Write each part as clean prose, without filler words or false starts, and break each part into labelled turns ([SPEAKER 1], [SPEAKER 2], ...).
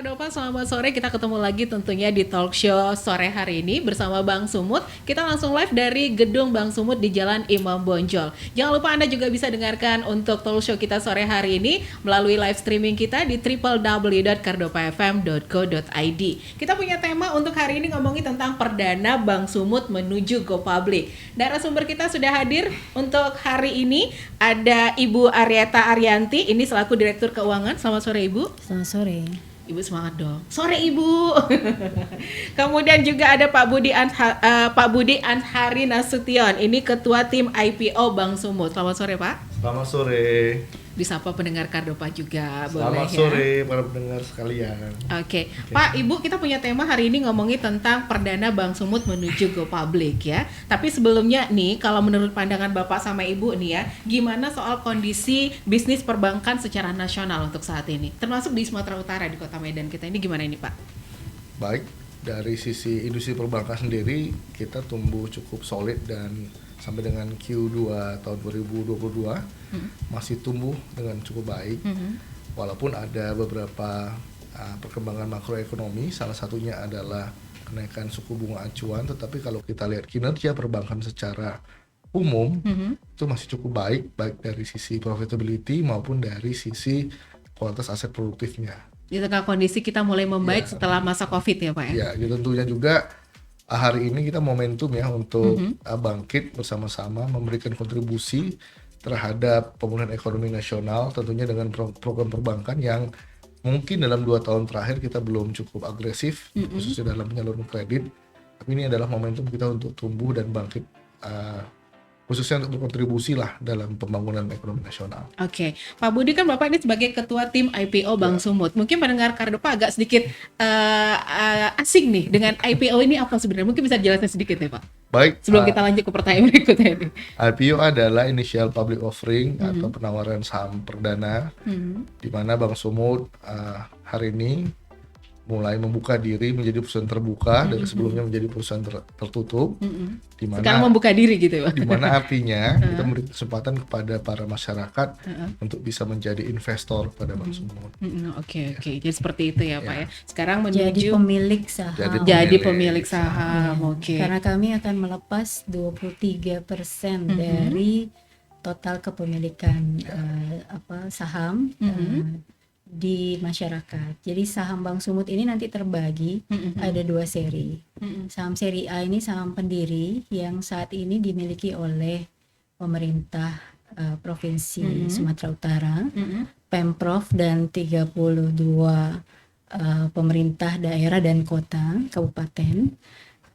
[SPEAKER 1] Kardopa, selamat sore. Kita ketemu lagi tentunya di talk show sore hari ini bersama Bang Sumut. Kita langsung live dari gedung Bang Sumut di Jalan Imam Bonjol. Jangan lupa Anda juga bisa dengarkan untuk talk show kita sore hari ini melalui live streaming kita di www.kardopafm.co.id. Kita punya tema untuk hari ini ngomongin tentang perdana Bang Sumut menuju Go Public. Narasumber kita sudah hadir untuk hari ini. Ada Ibu Aryeta Arianti, ini selaku Direktur Keuangan. Selamat sore Ibu.
[SPEAKER 2] Selamat sore.
[SPEAKER 1] Ibu semangat dong. Sore Ibu. Kemudian juga ada Pak Budi Anhari Nasution. Ini Ketua Tim IPO Bang Sumut. Selamat sore Pak.
[SPEAKER 3] Selamat sore.
[SPEAKER 1] Disapa pendengar Kardopa juga
[SPEAKER 3] Selamat
[SPEAKER 1] boleh
[SPEAKER 3] sore
[SPEAKER 1] ya.
[SPEAKER 3] para pendengar sekalian.
[SPEAKER 1] Oke. Pak, Ibu, kita punya tema hari ini ngomongin tentang perdana Bang Sumut menuju Go Public ya. Tapi sebelumnya nih, kalau menurut pandangan Bapak sama Ibu nih ya, gimana soal kondisi bisnis perbankan secara nasional untuk saat ini? Termasuk di Sumatera Utara, di Kota Medan kita ini gimana ini Pak?
[SPEAKER 3] Baik, dari sisi industri perbankan sendiri kita tumbuh cukup solid dan sampai dengan Q2 tahun 2022 masih tumbuh dengan cukup baik. Walaupun ada beberapa perkembangan makroekonomi, salah satunya adalah kenaikan suku bunga acuan, tetapi kalau kita lihat kinerja perbankan secara umum itu masih cukup baik dari sisi profitability maupun dari sisi kualitas aset produktifnya.
[SPEAKER 1] Di tengah kondisi kita mulai membaik setelah masa Covid ya Pak ya?
[SPEAKER 3] Ya, tentunya juga hari ini kita momentum ya untuk bangkit bersama-sama memberikan kontribusi terhadap pemulihan ekonomi nasional, tentunya dengan program perbankan yang mungkin dalam 2 tahun terakhir kita belum cukup agresif, khususnya dalam penyaluran kredit. Tapi ini adalah momentum kita untuk tumbuh dan bangkit, khususnya untuk berkontribusi lah dalam pembangunan ekonomi nasional.
[SPEAKER 1] Oke, Pak Budi kan Bapak ini sebagai Ketua Tim IPO Bang Sumut. Mungkin pendengar Kardopa agak sedikit asing nih dengan IPO ini apa sebenarnya? Mungkin bisa dijelaskan sedikit ya Pak?
[SPEAKER 3] Baik.
[SPEAKER 1] Sebelum kita lanjut ke pertanyaan berikutnya ini.
[SPEAKER 3] IPO adalah Initial Public Offering atau penawaran saham perdana, di mana Bang Sumut hari ini mulai membuka diri menjadi perusahaan terbuka dari sebelumnya menjadi perusahaan tertutup. Dimana,
[SPEAKER 1] sekarang membuka diri gitu ya Pak?
[SPEAKER 3] Di mana artinya kita memberi kesempatan kepada para masyarakat untuk bisa menjadi investor pada Bang Sumut.
[SPEAKER 1] Oke. Jadi seperti itu ya Pak ya. Sekarang menuju
[SPEAKER 2] Jadi pemilik saham.
[SPEAKER 1] Jadi pemilik saham. Oke.
[SPEAKER 2] Karena kami akan melepas 23% dari total kepemilikan saham di masyarakat. Jadi saham Bang Sumut ini nanti terbagi ada 2 seri. Saham seri A ini saham pendiri yang saat ini dimiliki oleh pemerintah Provinsi Sumatera Utara, Pemprov dan 32 pemerintah daerah dan kota, kabupaten.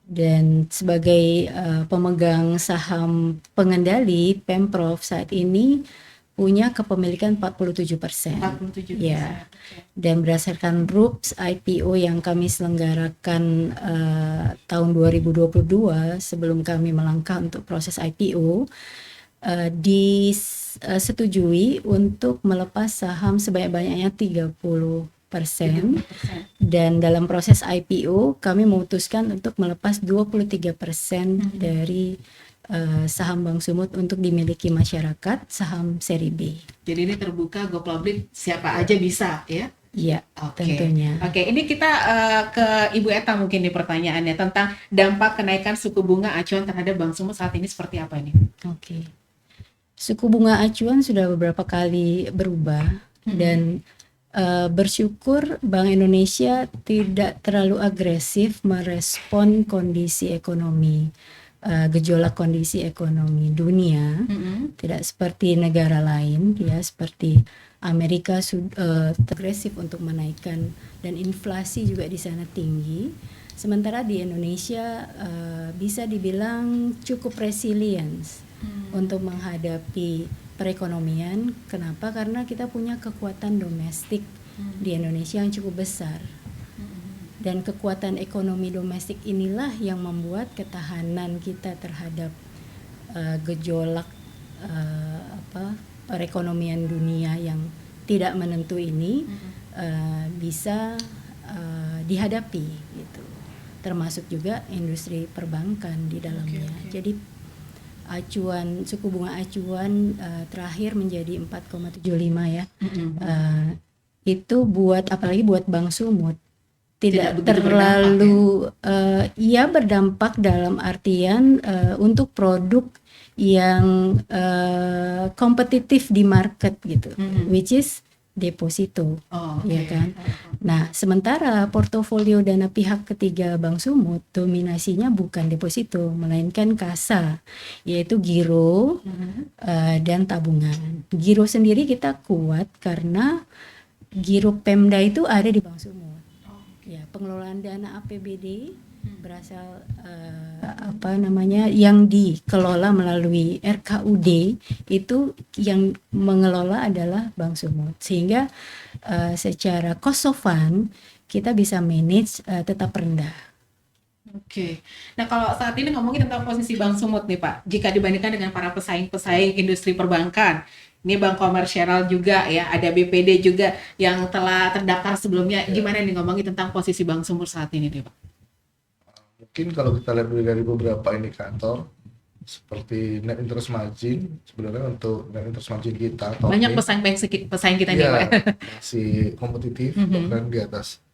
[SPEAKER 2] Dan sebagai pemegang saham pengendali, Pemprov saat ini punya kepemilikan 47%.
[SPEAKER 1] 47%.
[SPEAKER 2] Ya. Dan berdasarkan RUPS IPO yang kami selenggarakan tahun 2022 sebelum kami melangkah untuk proses IPO, disetujui untuk melepas saham sebanyak-banyaknya 30%. Dan dalam proses IPO kami memutuskan untuk melepas 23% dari saham Bang Sumut untuk dimiliki masyarakat, saham seri B.
[SPEAKER 1] Jadi ini terbuka Go Public, siapa aja bisa ya?
[SPEAKER 2] Iya, tentunya.
[SPEAKER 1] Oke, ini kita ke Ibu Eta mungkin nih pertanyaannya tentang dampak kenaikan suku bunga acuan terhadap Bang Sumut saat ini seperti apa ini?
[SPEAKER 2] Oke. Suku bunga acuan sudah beberapa kali berubah dan bersyukur Bank Indonesia tidak terlalu agresif merespon kondisi ekonomi, gejolak kondisi ekonomi dunia, tidak seperti negara lain ya, seperti Amerika agresif untuk menaikkan dan inflasi juga di sana tinggi. Sementara di Indonesia bisa dibilang cukup resilience untuk menghadapi perekonomian. Kenapa? Karena kita punya kekuatan domestik di Indonesia yang cukup besar. Dan kekuatan ekonomi domestik inilah yang membuat ketahanan kita terhadap gejolak perekonomian dunia yang tidak menentu ini bisa dihadapi gitu. Termasuk juga industri perbankan di dalamnya. Jadi suku bunga acuan terakhir menjadi 4,75 ya. itu apalagi buat Bank Sumut tidak
[SPEAKER 1] begitu
[SPEAKER 2] terlalu ia berdampak dalam artian untuk produk yang kompetitif di market gitu, which is deposito, ya kan. Nah, sementara portofolio dana pihak ketiga Bank Sumut dominasinya bukan deposito, melainkan kasa, yaitu giro dan tabungan. Giro sendiri kita kuat karena giro Pemda itu ada di Bank Sumut. Ya, pengelolaan dana APBD berasal yang dikelola melalui RKUD itu yang mengelola adalah Bank Sumut, sehingga secara cost of fund kita bisa manage tetap rendah.
[SPEAKER 1] Oke. Nah, kalau saat ini ngomongin tentang posisi Bank Sumut nih Pak, jika dibandingkan dengan para pesaing-pesaing industri perbankan, ini bank komersial juga ya, ada BPD juga yang telah terdaftar sebelumnya, gimana nih ngomongin tentang posisi Bank Sumut saat ini nih Pak?
[SPEAKER 3] Mungkin kalau kita lihat dari beberapa indikator seperti net interest margin, sebenarnya untuk net interest margin kita
[SPEAKER 1] banyak pesaing kita nih Pak.
[SPEAKER 3] Masih kompetitif, bahkan di atas,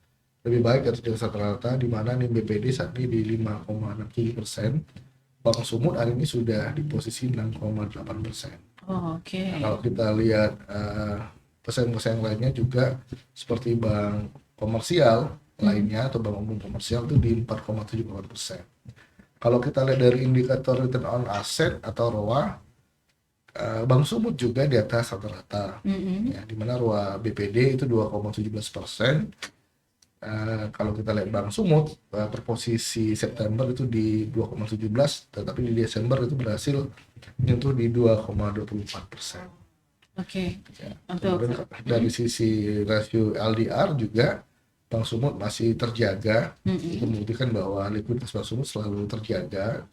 [SPEAKER 3] lebih baik di atas rata-rata, di mana nih BPD saat ini di 5,67%, Bank Sumut hari ini sudah di posisi 6,8%.
[SPEAKER 1] Oke.
[SPEAKER 3] Nah, kalau kita lihat pesaing-pesaing lainnya juga seperti bank komersial lainnya atau bank umum komersial itu di 4,78%. Kalau kita lihat dari indikator return on asset atau ROA, Bank Sumut juga di atas rata-rata, ya, di mana ROA BPD itu 2,17%. Kalau kita lihat Bank Sumut per posisi September itu di 2,17, tetapi di Desember itu berhasil menyentuh di 2,24%.
[SPEAKER 1] Oke.
[SPEAKER 3] Ya, kemudian dari sisi rasio LDR juga Bank Sumut masih terjaga, itu membuktikan bahwa likuiditas Bank Sumut selalu terjaga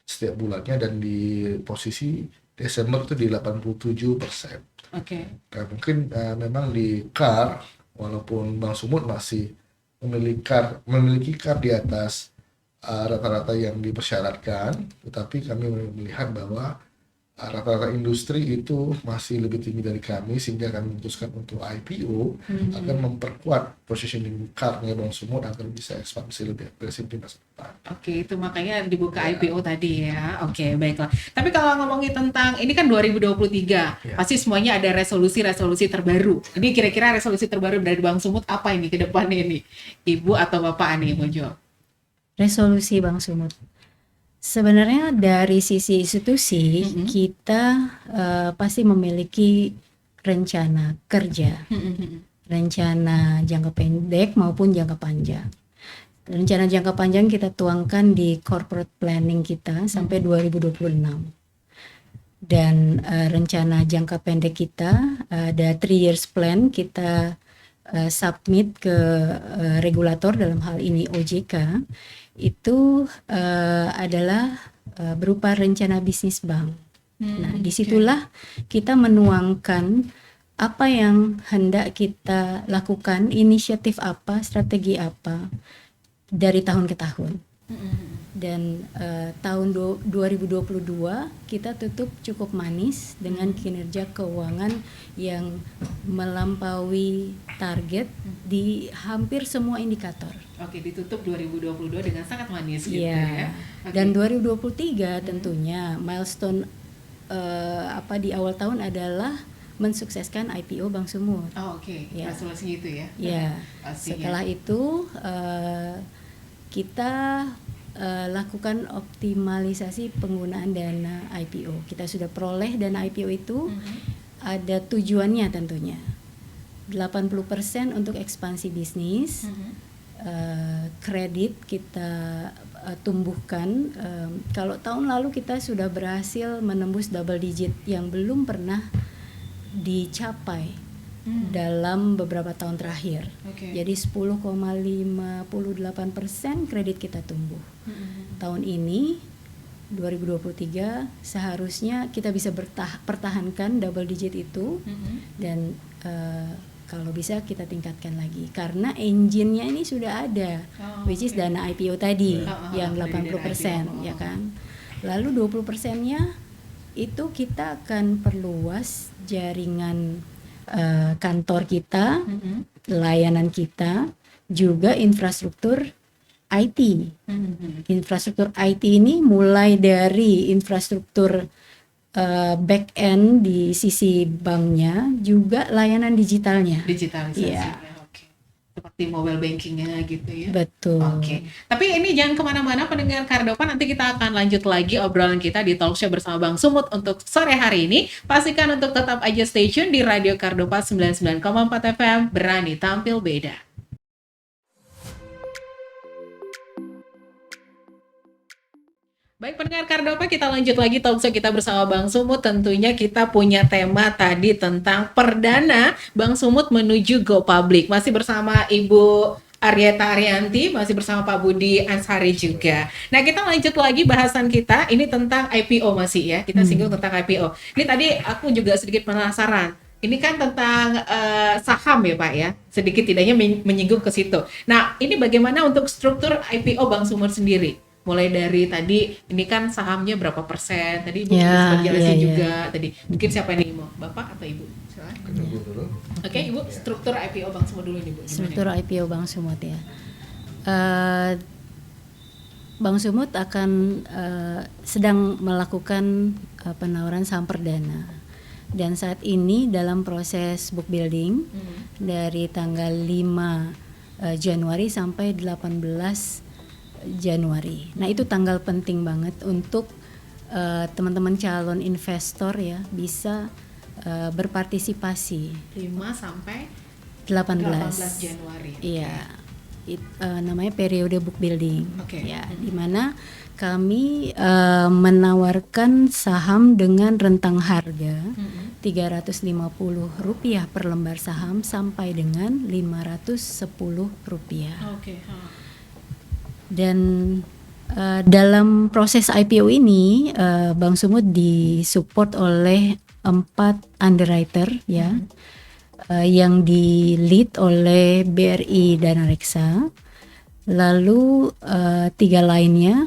[SPEAKER 3] setiap bulannya, dan di posisi Desember itu di 87%.
[SPEAKER 1] Oke.
[SPEAKER 3] Nah, mungkin memang di CAR, walaupun Bank Sumut masih memiliki CAR di atas rata-rata yang dipersyaratkan, tetapi kami melihat bahwa rata-rata industri itu masih lebih tinggi dari kami, sehingga kami memutuskan untuk IPO agar memperkuat positioning CAR-nya Bank Sumut agar bisa ekspansi lebih agresif di masa depan.
[SPEAKER 1] Oke, itu makanya dibuka IPO tadi ya. Oke, baiklah. Tapi kalau ngomongin tentang ini kan 2023, pasti semuanya ada resolusi-resolusi terbaru. Ini kira-kira resolusi terbaru dari Bank Sumut apa ini ke depannya ini? Ibu atau Bapak nih mau jawab?
[SPEAKER 2] Resolusi Bank Sumut. Sebenarnya dari sisi institusi kita pasti memiliki rencana kerja, rencana jangka pendek maupun jangka panjang. Rencana jangka panjang kita tuangkan di corporate planning kita sampai 2026. Dan rencana jangka pendek kita ada 3 years plan kita submit ke regulator, dalam hal ini OJK. Itu adalah berupa rencana bisnis bank. Nah, disitulah kita menuangkan apa yang hendak kita lakukan, inisiatif apa, strategi apa dari tahun ke tahun. Dan tahun 2022 kita tutup cukup manis dengan kinerja keuangan yang melampaui target di hampir semua indikator.
[SPEAKER 1] Oke, ditutup 2022 dengan sangat manis gitu ya. Oke.
[SPEAKER 2] Dan 2023 tentunya milestone di awal tahun adalah mensukseskan IPO Bank Sumut.
[SPEAKER 1] Oke.
[SPEAKER 2] Ya.
[SPEAKER 1] Resolusi itu ya.
[SPEAKER 2] Ya.
[SPEAKER 1] Pastinya.
[SPEAKER 2] Setelah itu kita lakukan optimalisasi penggunaan dana IPO. Kita sudah peroleh dana IPO itu, ada tujuannya tentunya. 80% untuk ekspansi bisnis, kredit kita tumbuhkan. Kalau tahun lalu kita sudah berhasil menembus double digit yang belum pernah dicapai dalam beberapa tahun terakhir. Jadi 10,58% kredit kita tumbuh. Tahun ini 2023 seharusnya kita bisa pertahankan double digit itu, dan kalau bisa kita tingkatkan lagi karena engine-nya ini sudah ada, which is dana IPO tadi yang 80%, ya kan. Lalu 20%-nya itu kita akan perluas jaringan kantor kita,
[SPEAKER 1] Mhm.
[SPEAKER 2] layanan kita, juga infrastruktur IT.
[SPEAKER 1] Mhm.
[SPEAKER 2] Infrastruktur IT ini mulai dari infrastruktur back end di sisi banknya, juga layanan digitalnya.
[SPEAKER 1] Digitalisasi.
[SPEAKER 2] Iya.
[SPEAKER 1] Oke. Seperti mobile bankingnya gitu ya.
[SPEAKER 2] Betul.
[SPEAKER 1] Oke, tapi ini jangan kemana-mana pendengar Kardopa, nanti kita akan lanjut lagi obrolan kita di talk show bersama Bang Sumut untuk sore hari ini. Pastikan untuk tetap aja stay tune di Radio Kardopa 99,4 FM, berani tampil beda. Baik pendengar Kardopa, kita lanjut lagi talk show kita bersama Bang Sumut. Tentunya kita punya tema tadi tentang perdana Bang Sumut menuju Go Public. Masih bersama Ibu Aryeta Arianti, masih bersama Pak Budi Ansari juga. Nah, kita lanjut lagi bahasan kita. Ini tentang IPO masih ya. Kita singgung tentang IPO. Ini tadi aku juga sedikit penasaran. Ini kan tentang saham ya Pak ya. Sedikit tidaknya menyinggung ke situ. Nah, ini bagaimana untuk struktur IPO Bang Sumut sendiri? Mulai dari tadi, ini kan sahamnya berapa persen? Tadi Ibu sempat jelasin juga. Tadi mungkin siapa yang mau? Bapak atau Ibu? Silakan.
[SPEAKER 3] Dulu.
[SPEAKER 1] Oke, Ibu, struktur IPO Bang Sumut dulu nih, Bu. Gimana?
[SPEAKER 2] Struktur IPO Bang Sumut ya. Bang Sumut akan sedang melakukan penawaran saham perdana. Dan saat ini dalam proses book building dari tanggal 5 Januari sampai 18 Januari. Nah, itu tanggal penting banget untuk teman-teman calon investor ya bisa berpartisipasi.
[SPEAKER 1] 5 sampai
[SPEAKER 2] 18
[SPEAKER 1] Januari.
[SPEAKER 2] Iya. Namanya periode book building.
[SPEAKER 1] Oke.
[SPEAKER 2] Ya, di mana kami menawarkan saham dengan rentang harga Rp350 per lembar saham sampai dengan Rp510.
[SPEAKER 1] Oke.
[SPEAKER 2] Dan dalam proses IPO ini Bang Sumut disupport oleh 4 underwriter ya, yang di lead oleh BRI Dana Reksa. Lalu 3 lainnya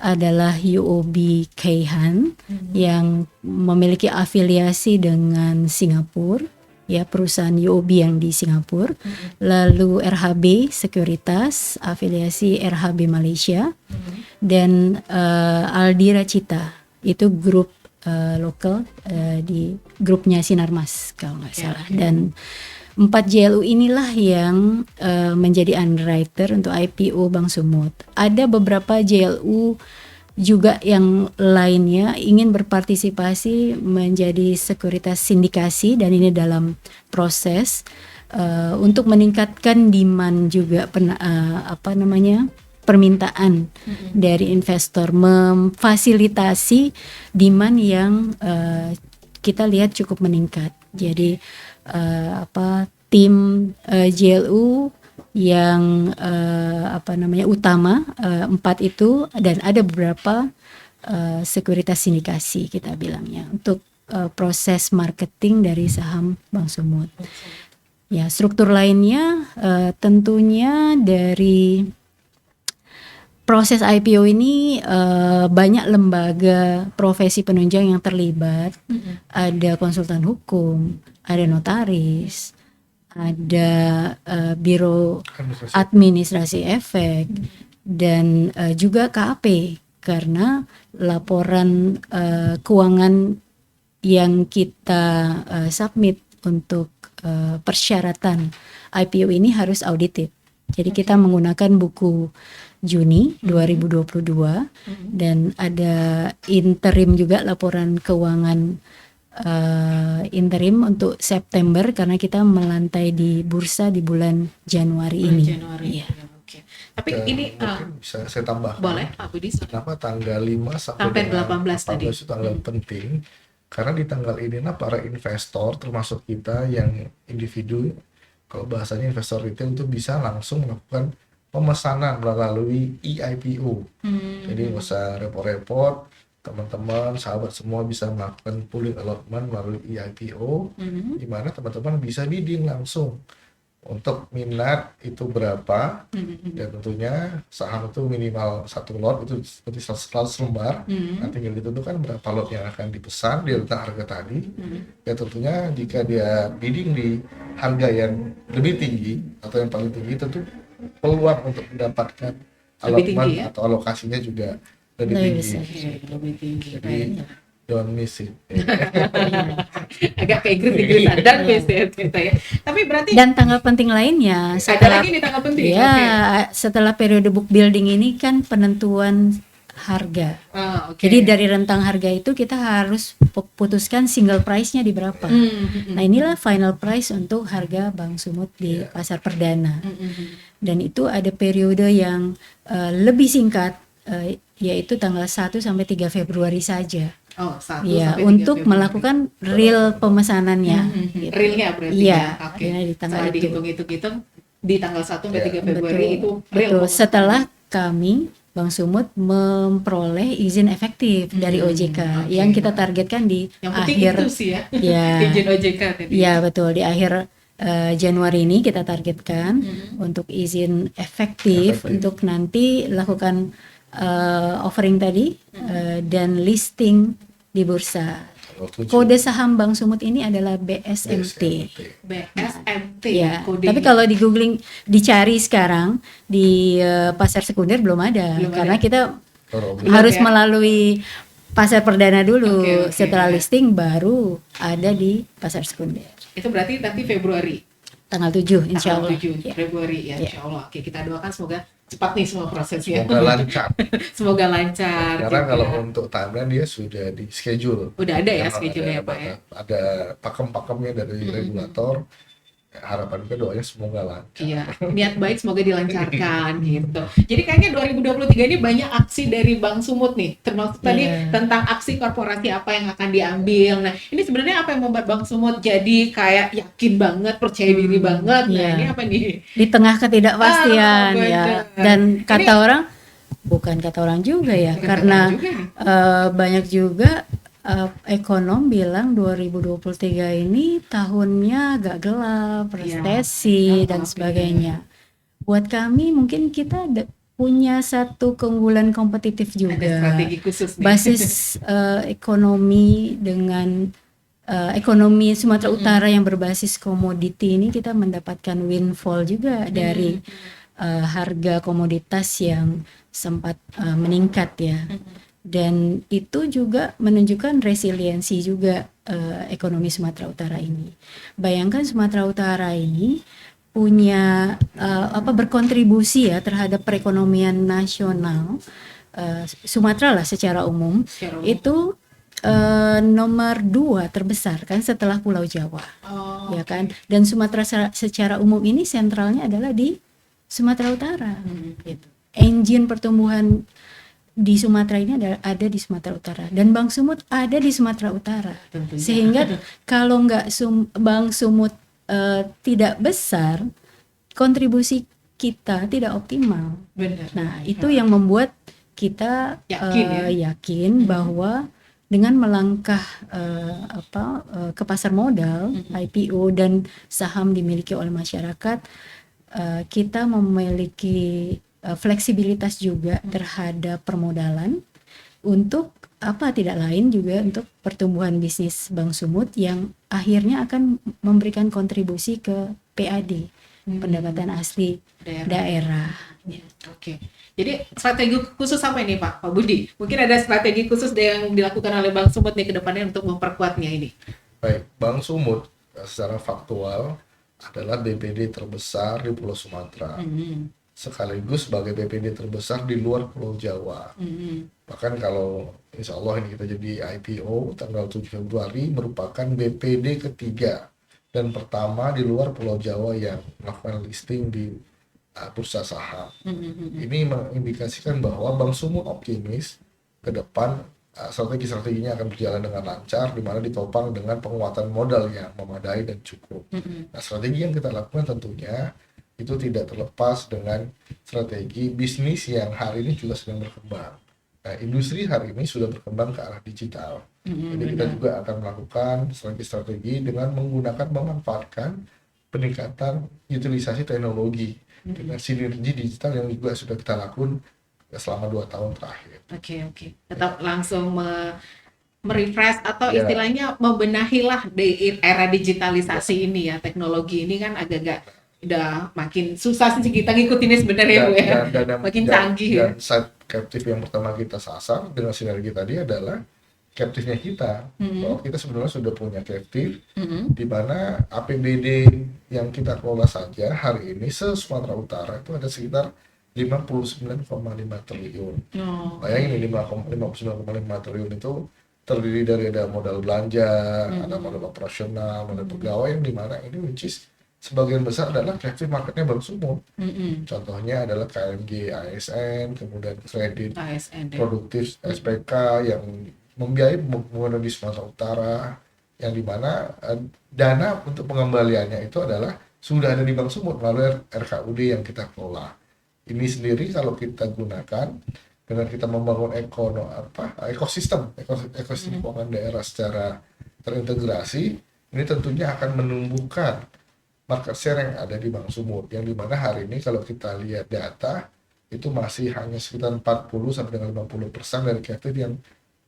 [SPEAKER 2] adalah UOB Kay Han yang memiliki afiliasi dengan Singapura, ya, perusahaan UOB yang di Singapura. Lalu RHB Sekuritas, afiliasi RHB Malaysia. Dan Aldira Cita, itu grup lokal di grupnya Sinarmas kalau nggak salah. Dan 4 JLU inilah yang menjadi underwriter untuk IPO Bang Sumut. Ada beberapa JLU juga yang lainnya ingin berpartisipasi menjadi sekuritas sindikasi, dan ini dalam proses untuk meningkatkan demand juga permintaan dari investor, memfasilitasi demand yang kita lihat cukup meningkat. Jadi tim JLU yang utama 4 itu, dan ada beberapa sekuritas sindikasi kita bilangnya untuk proses marketing dari saham Bang Sumut. Ya, struktur lainnya tentunya dari proses IPO ini banyak lembaga profesi penunjang yang terlibat. Ada konsultan hukum, ada notaris, ada biro administrasi efek, dan juga KAP, karena laporan keuangan yang kita submit untuk persyaratan IPO ini harus audited. Jadi kita menggunakan buku Juni 2022 dan ada interim juga, laporan keuangan interim untuk September, karena kita melantai di bursa di bulan Januari ini.
[SPEAKER 1] Iya. Oke. Tapi ini
[SPEAKER 3] mungkin bisa saya tambahkan.
[SPEAKER 1] boleh Pak Budi?
[SPEAKER 3] Kenapa tanggal 5
[SPEAKER 1] Sampai 18 tadi.
[SPEAKER 3] itu tanggal penting? Karena di tanggal ini para investor termasuk kita yang individu, kalau bahasanya investor retail, itu bisa langsung melakukan pemesanan melalui e-IPO. Jadi nggak usah repot-repot, teman-teman, sahabat semua bisa melakukan pooling allotment melalui e-IPO, di mana teman-teman bisa bidding langsung untuk minat itu berapa, dan tentunya saham itu minimal satu lot itu seperti 100 lembar. Nah, tinggal ditentukan berapa lot yang akan dipesan di rentang harga tadi. Ya tentunya jika dia bidding di harga yang lebih tinggi atau yang paling tinggi, tentu peluang untuk mendapatkan
[SPEAKER 1] Lebih tinggi,
[SPEAKER 3] allotment
[SPEAKER 1] ya?
[SPEAKER 3] atau alokasinya juga lebih
[SPEAKER 2] Lebih
[SPEAKER 3] tinggi.
[SPEAKER 2] besar.
[SPEAKER 1] Oke, lebih tinggi.
[SPEAKER 3] Jadi don't miss it.
[SPEAKER 1] Agak kayak Inggris-Inggrisan dan ya kita ya. Tapi berarti
[SPEAKER 2] Dan tanggal penting lainnya
[SPEAKER 1] ada
[SPEAKER 2] setelah
[SPEAKER 1] lagi nih tanggal penting.
[SPEAKER 2] ya
[SPEAKER 1] Oke.
[SPEAKER 2] setelah periode book building ini kan penentuan harga.
[SPEAKER 1] Ah, oke.
[SPEAKER 2] Jadi dari rentang harga itu kita harus putuskan single price-nya di berapa. Nah, inilah final price untuk harga Bank Sumut di pasar perdana. Dan itu ada periode yang lebih singkat, yaitu tanggal 1 sampai 3 Februari saja.
[SPEAKER 1] Oh, 1
[SPEAKER 2] Ya,
[SPEAKER 1] sampai 3
[SPEAKER 2] untuk
[SPEAKER 1] Februari.
[SPEAKER 2] melakukan real pemesanannya. Gitu.
[SPEAKER 1] Realnya berarti
[SPEAKER 2] Iya,
[SPEAKER 1] ya. Oke.
[SPEAKER 2] realnya di tanggal
[SPEAKER 1] Soalnya
[SPEAKER 2] itu.
[SPEAKER 1] dihitung-hitung di tanggal 1 sampai
[SPEAKER 3] Ya.
[SPEAKER 1] 3 Februari itu real.
[SPEAKER 2] Betul. Setelah kami Bank Sumut memperoleh izin efektif dari OJK
[SPEAKER 1] oke.
[SPEAKER 2] yang kita targetkan di
[SPEAKER 1] Yang penting
[SPEAKER 2] akhir
[SPEAKER 1] itu sih ya.
[SPEAKER 2] ya.
[SPEAKER 1] Izin OJK tadi.
[SPEAKER 2] Ya, betul, di akhir Januari ini kita targetkan untuk izin efektif untuk nanti lakukan offering tadi dan listing di bursa. Kode saham Bank Sumut ini adalah BSMT.
[SPEAKER 1] BSMT
[SPEAKER 2] Ya,
[SPEAKER 1] kodenya.
[SPEAKER 2] tapi kalau di googling dicari sekarang di pasar sekunder belum ada,
[SPEAKER 1] Belum
[SPEAKER 2] karena
[SPEAKER 1] ada.
[SPEAKER 2] kita
[SPEAKER 3] Belum
[SPEAKER 2] harus
[SPEAKER 1] ya?
[SPEAKER 2] melalui pasar perdana dulu.
[SPEAKER 1] Oke, oke.
[SPEAKER 2] Setelah listing baru ada di pasar sekunder.
[SPEAKER 1] Itu berarti nanti Februari.
[SPEAKER 2] Tanggal 7 insya
[SPEAKER 1] Tanggal
[SPEAKER 2] Allah.
[SPEAKER 1] 7
[SPEAKER 2] Ya.
[SPEAKER 1] Februari ya,
[SPEAKER 2] Ya.
[SPEAKER 1] insya Allah. Oke, kita doakan semoga cepat nih semua prosesnya.
[SPEAKER 3] Semoga lancar.
[SPEAKER 1] Semoga lancar.
[SPEAKER 3] Karena
[SPEAKER 1] gitu
[SPEAKER 3] kalau
[SPEAKER 1] ya.
[SPEAKER 3] untuk timeline dia sudah di schedule.
[SPEAKER 1] Udah ada ya
[SPEAKER 3] Memang
[SPEAKER 1] schedule-nya
[SPEAKER 3] ada-
[SPEAKER 1] Pak ya.
[SPEAKER 3] Ada pakem-pakemnya dari regulator. Harapan kita doanya semoga lancar.
[SPEAKER 1] Iya, niat baik semoga dilancarkan gitu. Jadi kayaknya 2023 ini banyak aksi dari Bank Sumut nih, termasuk tadi
[SPEAKER 2] Iya.
[SPEAKER 1] tentang aksi korporasi apa yang akan diambil. Nah, ini sebenarnya apa yang membuat Bank Sumut jadi kayak yakin banget, percaya diri banget. Nah,
[SPEAKER 2] Iya.
[SPEAKER 1] ini apa nih?
[SPEAKER 2] Di tengah ketidakpastian
[SPEAKER 1] Ah,
[SPEAKER 2] ya.
[SPEAKER 1] benar.
[SPEAKER 2] Dan kata
[SPEAKER 1] Ini-
[SPEAKER 2] orang bukan kata orang juga ya,
[SPEAKER 1] Bukan
[SPEAKER 2] karena
[SPEAKER 1] kata juga nih.
[SPEAKER 2] banyak juga ekonom bilang 2023 ini tahunnya agak gelap,
[SPEAKER 1] Iya.
[SPEAKER 2] resesi dan
[SPEAKER 1] Oke.
[SPEAKER 2] sebagainya. Buat kami mungkin kita punya satu keunggulan kompetitif
[SPEAKER 1] Ada
[SPEAKER 2] juga.
[SPEAKER 1] strategi khusus nih.
[SPEAKER 2] Basis ekonomi dengan ekonomi Sumatera Utara yang berbasis komoditi ini kita mendapatkan windfall juga dari harga komoditas yang sempat meningkat ya. Dan itu juga menunjukkan resiliensi juga ekonomi Sumatera Utara ini. Bayangkan Sumatera Utara ini punya berkontribusi ya terhadap perekonomian nasional Sumatera lah secara umum
[SPEAKER 1] Secara umum.
[SPEAKER 2] itu nomor 2 terbesar kan setelah Pulau Jawa.
[SPEAKER 1] Oh,
[SPEAKER 2] Ya kan, dan Sumatera secara umum ini sentralnya adalah di Sumatera Utara. Gitu. Engine pertumbuhan di Sumatera ini ada di Sumatera Utara dan Bank Sumut ada di Sumatera Utara.
[SPEAKER 1] tentunya.
[SPEAKER 2] Sehingga kalau nggak Bank Sumut tidak besar, kontribusi kita tidak optimal.
[SPEAKER 1] Benar.
[SPEAKER 2] Nah, itu yang membuat kita
[SPEAKER 1] Yakin ya?
[SPEAKER 2] yakin bahwa dengan melangkah ke pasar modal, IPO dan saham dimiliki oleh masyarakat, kita memiliki fleksibilitas juga terhadap permodalan untuk tidak lain juga untuk pertumbuhan bisnis Bank Sumut yang akhirnya akan memberikan kontribusi ke PAD, pendapatan asli daerah. Ya.
[SPEAKER 1] Oke. Jadi strategi khusus apa ini Pak Budi? Mungkin ada strategi khusus yang dilakukan oleh Bank Sumut nih ke depannya untuk memperkuatnya ini.
[SPEAKER 3] Baik, Bank Sumut secara faktual adalah BPD terbesar di Pulau Sumatera. Sekaligus sebagai BPD terbesar di luar Pulau Jawa. Bahkan kalau insya Allah ini kita jadi IPO tanggal 7 Februari merupakan BPD ketiga dan pertama di luar Pulau Jawa yang melakukan listing di bursa saham. Ini mengindikasikan bahwa Bank Sumut optimis ke depan strategi-strateginya akan berjalan dengan lancar, di mana ditopang dengan penguatan modal yang memadai dan cukup. Nah, strategi yang kita lakukan tentunya itu tidak terlepas dengan strategi bisnis yang hari ini juga sedang berkembang. Nah, industri hari ini sudah berkembang ke arah digital. Jadi kita juga akan melakukan strategi-strategi dengan memanfaatkan peningkatan utilisasi teknologi dengan sinergi digital yang juga sudah kita lakukan selama 2 tahun terakhir.
[SPEAKER 1] Oke. Tetap langsung merefresh atau
[SPEAKER 3] Ya.
[SPEAKER 1] istilahnya membenahi lah di era digitalisasi ini ya. Teknologi ini kan agak-agak udah makin susah sih kita ngikutinnya sebenarnya Bu ya. Makin canggih ya.
[SPEAKER 3] Dan site captive yang pertama kita sasar dengan sinergi tadi adalah captive-nya kita. Bahwa kita sebenarnya sudah punya captive di mana APBD yang kita kelola saja hari ini se-Sumatera Utara itu ada sekitar 59,5 triliun. Bayangin ini 59,5 triliun itu terdiri dari ada modal belanja, ada modal operasional, modal pegawai yang dimana ini which is sebagian besar adalah captive marketnya Bank Sumut. Contohnya adalah KMG ASN, kemudian kredit
[SPEAKER 1] ASN deh.
[SPEAKER 3] produktif SPK yang membiayai pembangunan di Sumatera Utara, yang dimana dana untuk pengembaliannya itu adalah sudah ada di Bank Sumut melalui RKUD yang kita kelola. Ini sendiri kalau kita gunakan dengan kita membangun ekosistem keuangan daerah secara terintegrasi, ini tentunya akan menumbuhkan market share yang ada di Bank Sumut, yang dimana hari ini kalau kita lihat data itu masih hanya sekitar 40 sampai dengan 50% dari captive yang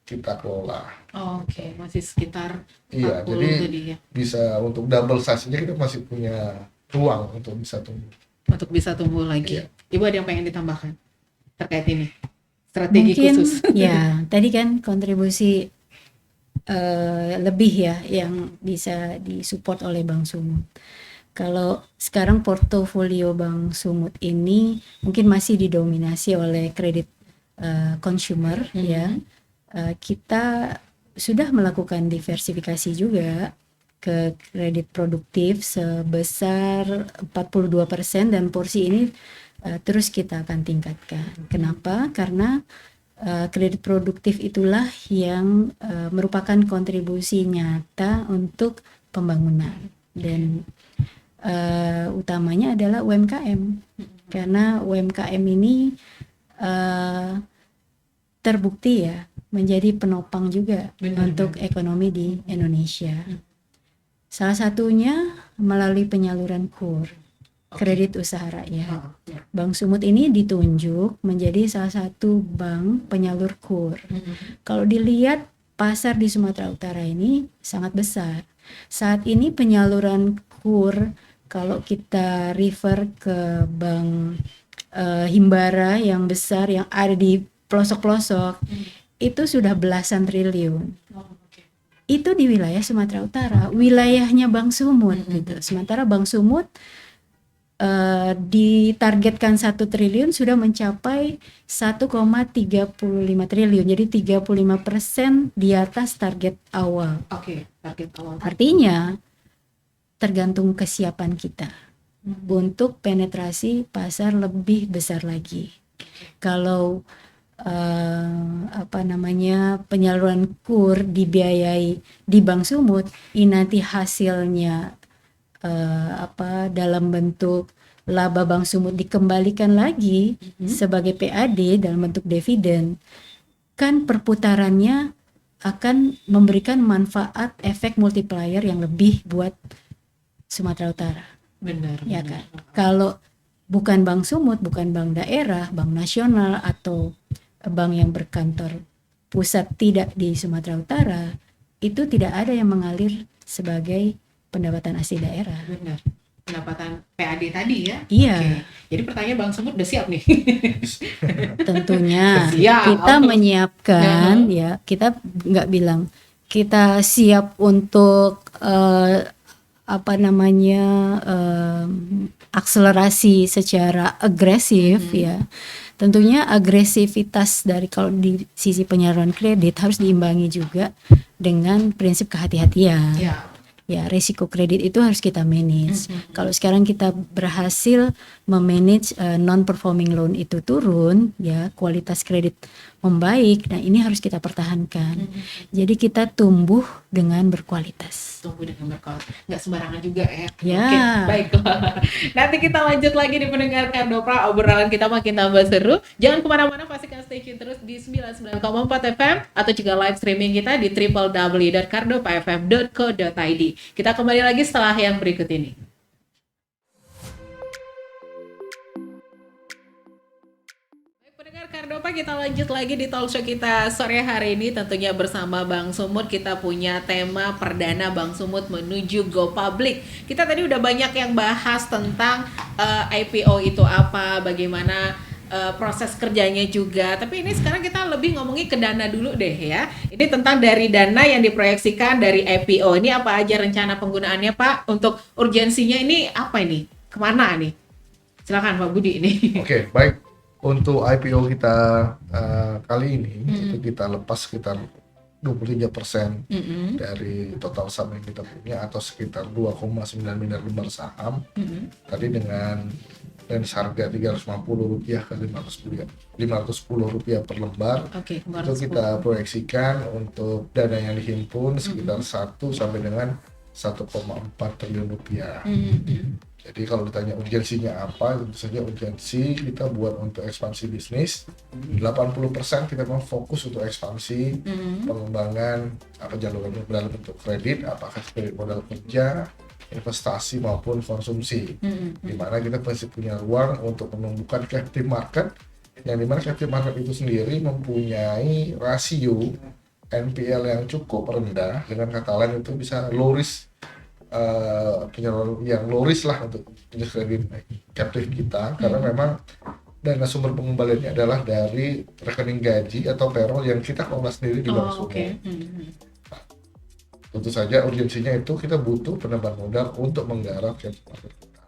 [SPEAKER 3] kita kelola.
[SPEAKER 1] Oke, masih sekitar 40
[SPEAKER 3] Iya, jadi
[SPEAKER 1] tadi ya.
[SPEAKER 3] bisa untuk double size-nya kita masih punya ruang untuk bisa tumbuh.
[SPEAKER 1] Untuk bisa tumbuh lagi.
[SPEAKER 3] Iya.
[SPEAKER 1] Ibu ada yang pengen ditambahkan terkait ini? Strategi
[SPEAKER 2] Mungkin
[SPEAKER 1] khusus.
[SPEAKER 2] ya tadi kan kontribusi lebih ya yang bisa disupport oleh Bank Sumut. Kalau sekarang portofolio Bank Sumut ini mungkin masih didominasi oleh kredit consumer ya. Kita sudah melakukan diversifikasi juga ke kredit produktif sebesar 42% dan porsi ini terus kita akan tingkatkan. Kenapa? Karena kredit produktif itulah yang merupakan kontribusi nyata untuk pembangunan dan utamanya adalah UMKM, karena UMKM ini terbukti ya menjadi penopang juga untuk ekonomi di Indonesia. Salah satunya melalui penyaluran KUR, kredit usaha rakyat. Bank Sumut ini ditunjuk menjadi salah satu bank penyalur KUR. Kalau dilihat pasar di Sumatera Utara ini sangat besar. Saat ini penyaluran KUR kalau kita refer ke bank Himbara yang besar yang ada di pelosok-pelosok itu sudah belasan triliun. Itu di wilayah Sumatera Utara, wilayahnya Bank Sumut gitu. Sementara Bank Sumut ditargetkan 1 triliun sudah mencapai 1,35 triliun. Jadi 35% di atas target awal.
[SPEAKER 1] Oke, target awal.
[SPEAKER 2] Artinya tergantung kesiapan kita untuk penetrasi pasar lebih besar lagi. Kalau penyaluran KUR dibiayai di Bank Sumut, ini nanti hasilnya dalam bentuk laba Bank Sumut dikembalikan lagi sebagai PAD dalam bentuk dividen, kan perputarannya akan memberikan manfaat efek multiplier yang lebih buat Sumatera Utara.
[SPEAKER 1] Benar.
[SPEAKER 2] Ya kan. Kalau bukan Bank Sumut, bukan bank daerah, bank nasional atau bank yang berkantor pusat tidak di Sumatera Utara, itu tidak ada yang mengalir sebagai pendapatan asli daerah.
[SPEAKER 1] Benar. Pendapatan PAD tadi ya.
[SPEAKER 2] Iya.
[SPEAKER 1] Oke. Jadi pertanyaan Bang Sumut udah siap nih.
[SPEAKER 2] Tentunya
[SPEAKER 1] Siap.
[SPEAKER 2] kita menyiapkan ya, kita nggak bilang kita siap untuk akselerasi secara agresif ya. Tentunya agresivitas dari kalau di sisi penyaluran kredit harus diimbangi juga dengan prinsip kehati-hatian. Ya, risiko kredit itu harus kita manage. Kalau sekarang kita berhasil memanage non-performing loan itu turun, ya kualitas kredit membaik. Nah, ini harus kita pertahankan. Jadi kita tumbuh dengan berkualitas.
[SPEAKER 1] Tumbuh dengan berkualitas. Nggak sembarangan juga ya.
[SPEAKER 2] Ya.
[SPEAKER 1] Oke, baiklah. Nanti kita lanjut lagi di Pendengar Kardopra, obrolan kita makin tambah seru. Jangan kemana-mana, pastikan stay tune terus di 99,4 FM atau juga live streaming kita di www.kardopafm.co.id. Kita kembali lagi setelah yang berikut ini. Ardopa, kita lanjut lagi di talk show kita sore hari ini, tentunya bersama Bang Sumut. Kita punya tema perdana Bang Sumut menuju go public. Kita tadi udah banyak yang bahas tentang IPO itu apa, bagaimana proses kerjanya juga. Tapi ini sekarang kita lebih ngomongin ke dana dulu deh ya. Ini tentang dari dana yang diproyeksikan dari IPO. Ini apa aja rencana penggunaannya Pak? Untuk urgensinya ini apa ini? Kemana nih? Silakan Pak Budi ini.
[SPEAKER 3] Oke, baik. Untuk IPO kita kali ini itu kita lepas sekitar 23% dari total saham yang kita punya, atau sekitar 2,9 miliar lembar saham. Tadi dengan range harga Rp350 ke Rp510 per lembar.
[SPEAKER 1] Oke,
[SPEAKER 3] Itu kita proyeksikan untuk dana yang dihimpun sekitar 1 sampai dengan 1,4 triliun rupiah. Jadi kalau ditanya urgensinya apa, tentu saja urgensi kita buat untuk ekspansi bisnis. 80% kita memang fokus untuk ekspansi, pengembangan penyaluran dalam bentuk kredit, apakah kredit modal kerja, investasi maupun konsumsi. Di mana kita masih punya ruang untuk menumbuhkan captive market, yang dimana captive market itu sendiri mempunyai rasio NPL yang cukup rendah, dengan kata lain itu bisa low risk, penyaluran yang low risk lah untuk jenis kredit captive kita, karena memang dana sumber pengembaliannya adalah dari rekening gaji atau payroll yang kita kelola sendiri di Bank Sumut. Tentu saja urgensinya itu kita butuh penambahan modal untuk menggarap captive market kita.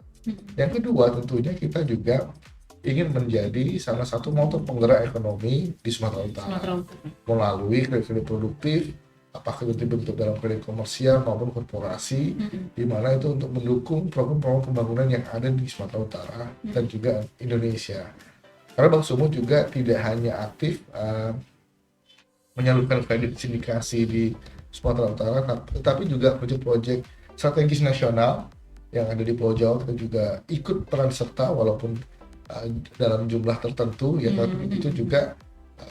[SPEAKER 3] Yang kedua, tentunya kita juga ingin menjadi salah satu motor penggerak ekonomi di Sumatera Utara melalui kredit produktif, apakah itu dibentuk dalam kredit komersial maupun korporasi, di mana itu untuk mendukung program-program pembangunan yang ada di Sumatera Utara dan juga Indonesia. Karena Bank Sumut juga tidak hanya aktif menyalurkan kredit sindikasi di Sumatera Utara, tetapi juga proyek-proyek strategis nasional yang ada di Pulau Jawa kita juga ikut peran serta, walaupun dalam jumlah tertentu ya, tapi itu juga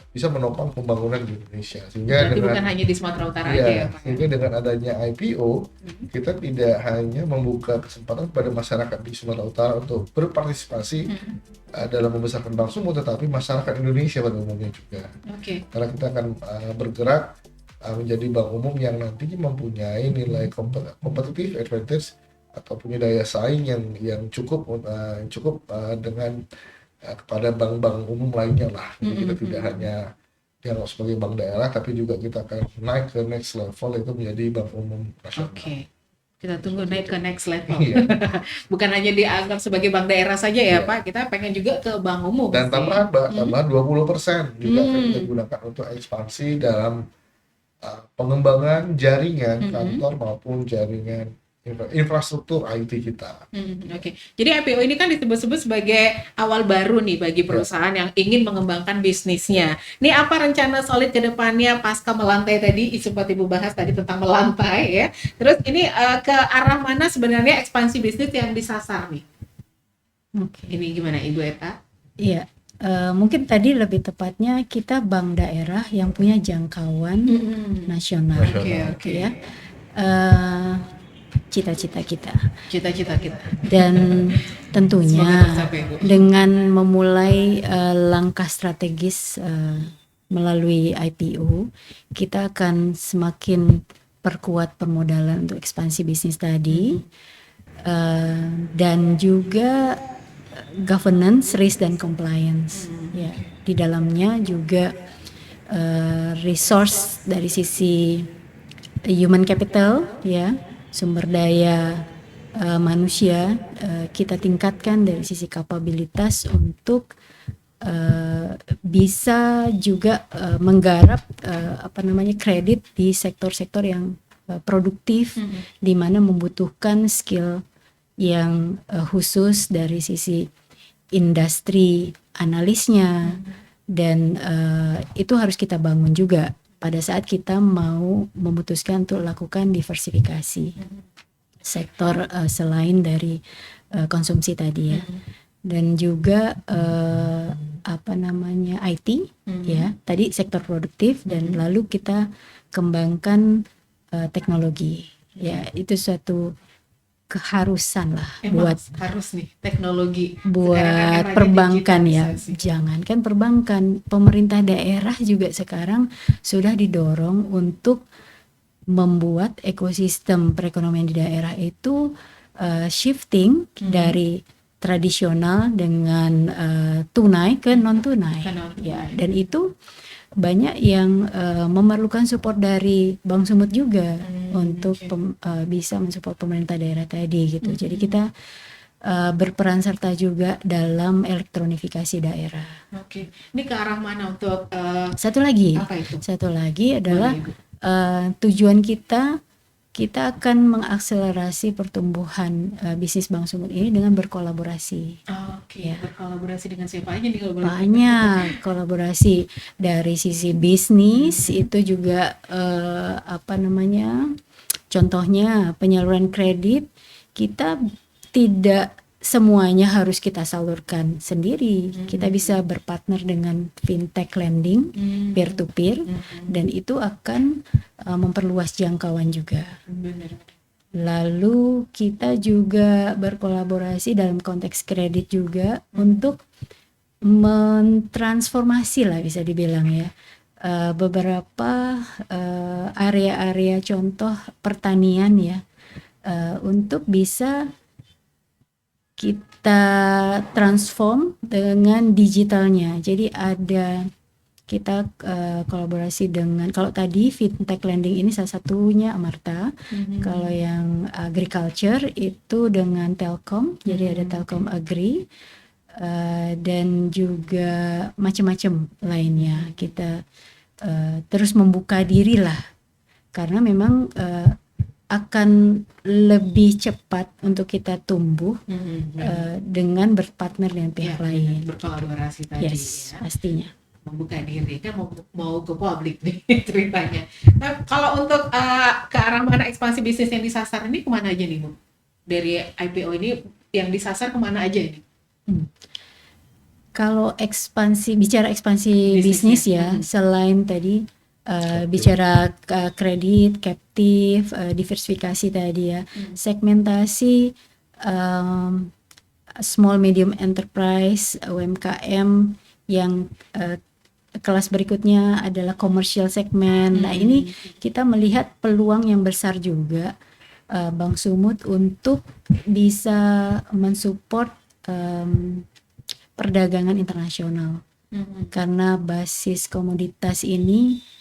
[SPEAKER 3] bisa menopang pembangunan di Indonesia. Sehingga
[SPEAKER 1] berarti
[SPEAKER 3] dengan,
[SPEAKER 1] bukan hanya di Sumatera Utara
[SPEAKER 3] ya,
[SPEAKER 1] aja ya Pak.
[SPEAKER 3] sehingga dengan adanya IPO, kita tidak hanya membuka kesempatan kepada masyarakat di Sumatera Utara untuk berpartisipasi dalam membesarkan Bank Sumut, tetapi masyarakat Indonesia pada umumnya juga. Karena kita akan bergerak menjadi bank umum yang nantinya mempunyai nilai kompetitif advantage atau punya daya saing yang cukup dengan kepada bank-bank umum lainnya lah. Jadi kita tidak hanya dianggap sebagai bank daerah, tapi juga kita akan naik ke next level, itu menjadi bank umum nasional.
[SPEAKER 1] Kita tunggu naik ke next level. Bukan hanya dianggap sebagai bank daerah saja ya Pak, kita pengen juga ke bank umum.
[SPEAKER 3] Dan tambahan 20% juga akan kita gunakan untuk ekspansi dalam pengembangan jaringan kantor maupun jaringan infrastruktur IT kita.
[SPEAKER 1] Jadi IPO ini kan disebut-sebut sebagai awal baru nih bagi perusahaan yang ingin mengembangkan bisnisnya. Ini apa rencana solid ke depannya pasca melantai tadi, sempat Ibu bahas tadi tentang melantai ya. Terus ini ke arah mana sebenarnya ekspansi bisnis yang disasar nih? Ini gimana Ibu Eta?
[SPEAKER 2] Iya. Mungkin tadi lebih tepatnya kita bank daerah yang punya jangkauan nasional. Ya. Cita-cita kita. Dan tentunya dengan memulai langkah strategis melalui IPO, kita akan semakin perkuat permodalan untuk ekspansi bisnis tadi, dan juga governance, risk dan compliance. Ya, di dalamnya juga resource dari sisi human capital, ya, sumber daya manusia, kita tingkatkan dari sisi kapabilitas untuk bisa juga menggarap kredit di sektor-sektor yang produktif, di mana membutuhkan skill yang khusus dari sisi industri analisnya, dan itu harus kita bangun juga pada saat kita mau memutuskan untuk lakukan diversifikasi sektor selain dari konsumsi tadi ya. Dan juga IT ya, tadi sektor produktif, dan lalu kita kembangkan teknologi ya. Itu suatu keharusan lah
[SPEAKER 1] Emang
[SPEAKER 2] buat
[SPEAKER 1] harus nih teknologi. Sekarang kan eranya
[SPEAKER 2] perbankan ya.
[SPEAKER 1] digitalisasi.
[SPEAKER 2] Jangankan perbankan, pemerintah daerah juga sekarang sudah didorong untuk membuat ekosistem perekonomian di daerah itu shifting dari tradisional dengan tunai ke non tunai.
[SPEAKER 1] Ke non-tunai.
[SPEAKER 2] Ya, dan itu banyak yang memerlukan support dari Bank Sumut juga untuk bisa mensupport pemerintah daerah tadi gitu. Jadi kita berperan serta juga dalam elektronifikasi daerah.
[SPEAKER 1] Oke. Ini ke arah mana untuk
[SPEAKER 2] Satu lagi
[SPEAKER 1] apa itu?
[SPEAKER 2] adalah
[SPEAKER 1] Boleh, Ibu.
[SPEAKER 2] tujuan kita akan mengakselerasi pertumbuhan bisnis Bank Sumut ini dengan berkolaborasi.
[SPEAKER 1] Oke, berkolaborasi dengan siapa aja nih kalau boleh?
[SPEAKER 2] Banyak kolaborasi dari sisi bisnis itu juga contohnya penyaluran kredit kita tidak semuanya harus kita salurkan sendiri. Kita bisa berpartner dengan fintech lending peer to peer dan itu akan memperluas jangkauan juga.
[SPEAKER 1] Benar.
[SPEAKER 2] Lalu kita juga berkolaborasi dalam konteks kredit juga untuk mentransformasi lah bisa dibilang ya beberapa area-area contoh pertanian ya untuk bisa kita transform dengan digitalnya. Jadi kita kolaborasi dengan, kalau tadi fintech lending ini salah satunya Amarta. Kalau yang agriculture itu dengan Telkom, jadi ada Telkom Agri dan juga macam-macam lainnya. Kita terus membuka diri lah karena memang akan lebih cepat untuk kita tumbuh dengan berpartner dengan pihak lain.
[SPEAKER 1] Berkolaborasi tadi
[SPEAKER 2] Yes,
[SPEAKER 1] ya.
[SPEAKER 2] pastinya.
[SPEAKER 1] Membuka diri kan mau ke publik nih ceritanya. Nah, kalau untuk ke arah mana ekspansi bisnis yang disasar ini kemana aja nih Bu? Dari IPO ini yang disasar kemana aja ini?
[SPEAKER 2] Kalau bicara ekspansi bisnis ya, selain tadi bicara kredit, captive, diversifikasi tadi ya, segmentasi small medium enterprise, UMKM yang kelas berikutnya adalah commercial segment. Nah ini kita melihat peluang yang besar juga Bank Sumut untuk bisa mensupport perdagangan internasional. Karena basis komoditas ini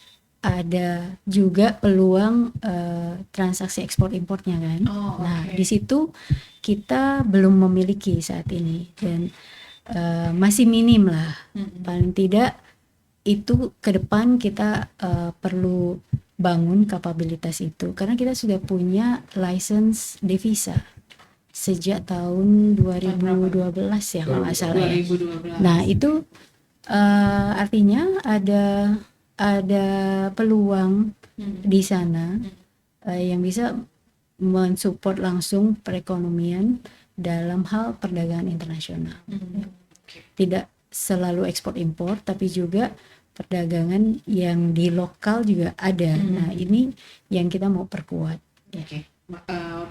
[SPEAKER 2] ada juga peluang transaksi ekspor impornya kan. Nah di situ kita belum memiliki saat ini dan masih minim lah. Paling tidak itu ke depan kita perlu bangun kapabilitas itu karena kita sudah punya license devisa sejak tahun 2012 ya kalau nggak salah ya.
[SPEAKER 1] 2012.
[SPEAKER 2] Nah itu artinya ada peluang di sana yang bisa mensupport langsung perekonomian dalam hal perdagangan internasional. Tidak selalu ekspor impor tapi juga perdagangan yang di lokal juga ada. Nah ini yang kita mau perkuat.
[SPEAKER 1] Oke.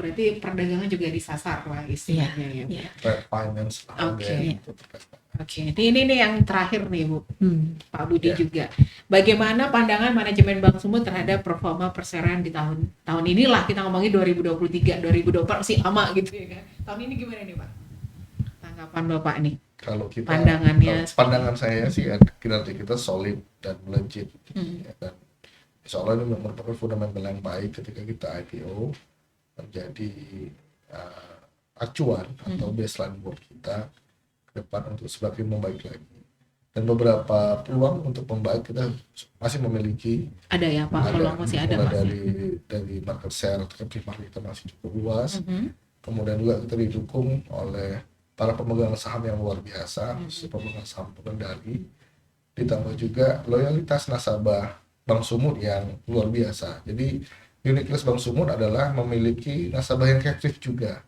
[SPEAKER 1] Berarti perdagangan juga disasar lah istilahnya ya.
[SPEAKER 3] Trade finance lah.
[SPEAKER 1] Oke. Oke, ini nih yang terakhir nih Bu, Pak Budi juga. Bagaimana pandangan manajemen Bank Sumut terhadap performa perseroan di tahun inilah kita ngomongin 2023, 2024 masih lama gitu ya kan. Tahun ini gimana nih Pak? Tanggapan Bapak nih?
[SPEAKER 3] Kalau kita
[SPEAKER 1] Pandangannya.
[SPEAKER 3] pandangan saya sih kinerja kita solid dan melejit ya, dan insya Allah ini merupakan fundamental yang baik ketika kita IPO menjadi acuan atau baseline buat kita ke depan untuk semakin membaik lagi. Dan beberapa peluang untuk membaik kita masih memiliki.
[SPEAKER 1] Ada ya Pak, peluang masih ada Mas.
[SPEAKER 3] Dari market share kita masih cukup luas. Kemudian juga kita didukung oleh para pemegang saham yang luar biasa, pemegang saham pengendali, ditambah juga loyalitas nasabah Bank Sumut yang luar biasa. Jadi uniqueness Bank Sumut adalah memiliki nasabah yang captive juga,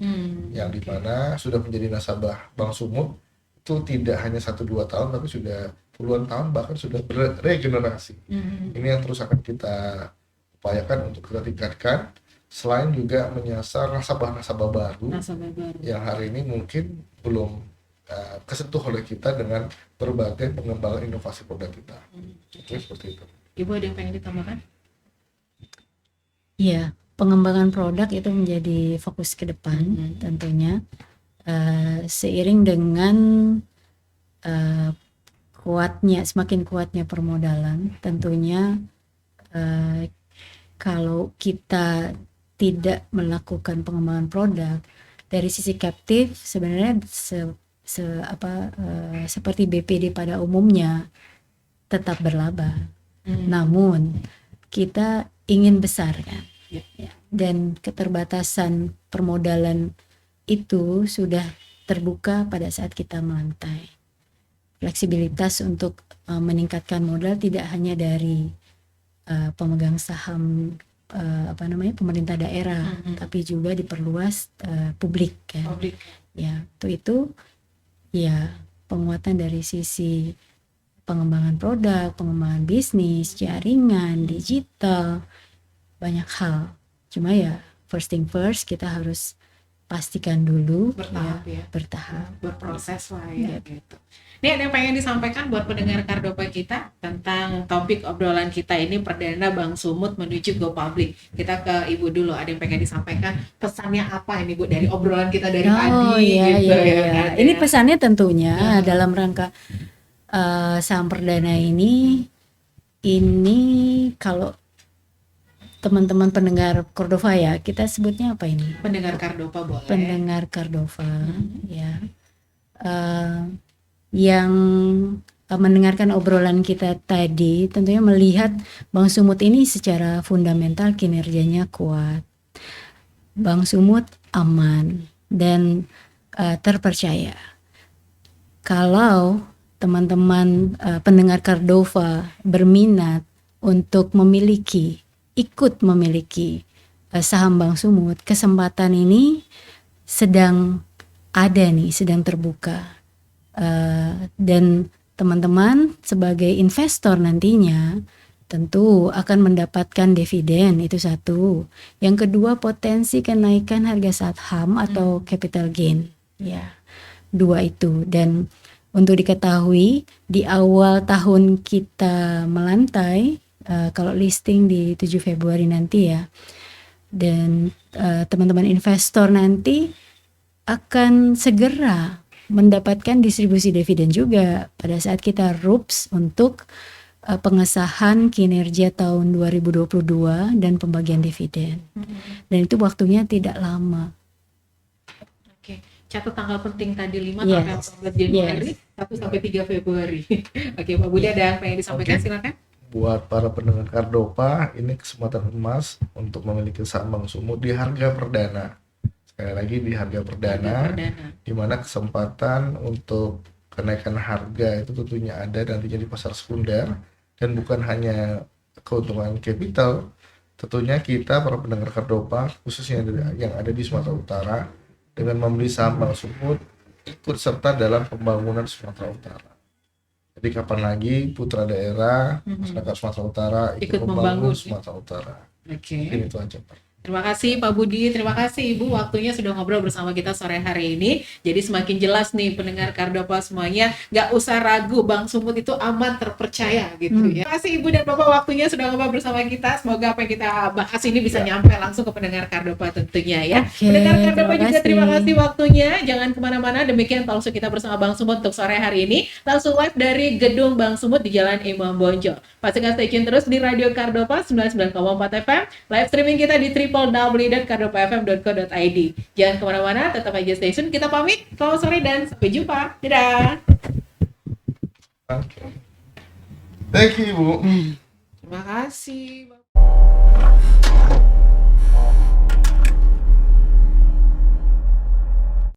[SPEAKER 3] yang dimana sudah menjadi nasabah Bank Sumut itu tidak hanya 1-2 tahun, tapi sudah puluhan tahun, bahkan sudah beregenerasi. Ini yang terus akan kita upayakan untuk kita tingkatkan selain juga menyasar nasabah-nasabah baru
[SPEAKER 1] Nasabah baru.
[SPEAKER 3] yang hari ini mungkin belum kesentuh oleh kita dengan berbagai pengembangan inovasi produk kita. Oke, seperti itu.
[SPEAKER 1] Ibu ada yang pengen ditambahkan?
[SPEAKER 2] Iya, pengembangan produk itu menjadi fokus ke depan tentunya. Seiring dengan semakin kuatnya permodalan, tentunya kalau kita tidak melakukan pengembangan produk dari sisi captive, sebenarnya seperti BPD pada umumnya tetap berlaba. Namun kita ingin besar kan,
[SPEAKER 1] Ya.
[SPEAKER 2] dan keterbatasan permodalan itu sudah terbuka pada saat kita melantai. Fleksibilitas untuk meningkatkan modal tidak hanya dari pemegang saham pemerintah daerah, tapi juga diperluas publik kan.
[SPEAKER 1] Publik.
[SPEAKER 2] Ya, itu ya penguatan dari sisi pengembangan produk, pengembangan bisnis, jaringan, digital, banyak hal. Cuma ya first thing first, kita harus pastikan dulu
[SPEAKER 1] Bertahap ya.
[SPEAKER 2] bertahap.
[SPEAKER 1] Berproses lah ya gitu. Ini ada yang pengen disampaikan buat pendengar Kardopa kita tentang topik obrolan kita ini, perdana Bank Sumut menuju go public. Kita ke Ibu dulu, ada yang pengen disampaikan pesannya apa ini Bu dari obrolan kita dari tadi
[SPEAKER 2] Iya,
[SPEAKER 1] gitu
[SPEAKER 2] iya,
[SPEAKER 1] ya
[SPEAKER 2] iya.
[SPEAKER 1] kan,
[SPEAKER 2] Ini
[SPEAKER 1] ya.
[SPEAKER 2] pesannya tentunya dalam rangka saham perdana ini kalau teman-teman pendengar Cordova ya, kita sebutnya apa ini?
[SPEAKER 1] Pendengar Kardopa boleh.
[SPEAKER 2] Pendengar Cordova ya, yang mendengarkan obrolan kita tadi tentunya melihat Bank Sumut ini secara fundamental kinerjanya kuat, Bank Sumut aman dan terpercaya. Kalau teman-teman pendengar Cordova berminat untuk ikut memiliki saham Bank Sumut, kesempatan ini sedang terbuka. Dan teman-teman sebagai investor nantinya tentu akan mendapatkan dividen, itu satu. Yang kedua, potensi kenaikan harga saham atau capital gain, ya, dua itu. Dan untuk diketahui di awal tahun kita melantai, kalau listing di 7 Februari nanti ya, dan teman-teman investor nanti akan segera mendapatkan distribusi dividen juga pada saat kita RUPS untuk pengesahan kinerja tahun 2022 dan pembagian dividen. Dan itu waktunya tidak lama.
[SPEAKER 1] Oke, catat tanggal penting tadi 5
[SPEAKER 2] Yes.
[SPEAKER 1] sampai 14 Januari, 1 sampai 3 Februari. Oke, Pak Budi ada yang pengen disampaikan,
[SPEAKER 3] Oke.
[SPEAKER 1] silakan.
[SPEAKER 3] Buat para pendengar Kardopa, ini kesempatan emas untuk memiliki saham Bank Sumut di harga perdana. Sekali lagi di harga perdana, di mana kesempatan untuk kenaikan harga itu tentunya ada nantinya di pasar sekunder, dan bukan hanya keuntungan capital. Tentunya kita para pendengar Kardopa khususnya yang ada di Sumatera Utara, dengan membeli saham Bank Sumut ikut serta dalam pembangunan Sumatera Utara. Jadi kapan lagi putra daerah masyarakat Sumatera Utara ikut membangun Sumatera Utara.
[SPEAKER 1] Oke.
[SPEAKER 3] Mungkin itu aja, Pak.
[SPEAKER 1] Terima kasih Pak Budi, terima kasih Ibu waktunya sudah ngobrol bersama kita sore hari ini. Jadi semakin jelas nih pendengar Kardopa semuanya, nggak usah ragu, Bank Sumut itu aman, terpercaya gitu ya. Terima kasih Ibu dan Bapak waktunya sudah ngobrol bersama kita. Semoga apa yang kita bahas ini bisa nyampe langsung ke pendengar Kardopa tentunya ya.
[SPEAKER 2] Oke,
[SPEAKER 1] Pendengar Kardopa juga
[SPEAKER 2] terima
[SPEAKER 1] terima
[SPEAKER 2] kasih.
[SPEAKER 1] kasih waktunya. Jangan kemana-mana, demikian talkshow kita bersama Bank Sumut untuk sore hari ini. Langsung live dari gedung Bank Sumut di Jalan Imam Bonjol. Pastikan stay tune terus di Radio Kardopa 99,4 FM. Live streaming kita di www.kardopafm.co.id. Jangan kemana-mana, tetap aja stay tune. Kita pamit, selamat sore dan sampai jumpa. Dadah.
[SPEAKER 3] Oke. Thank you, Ibu.
[SPEAKER 1] Terima kasih.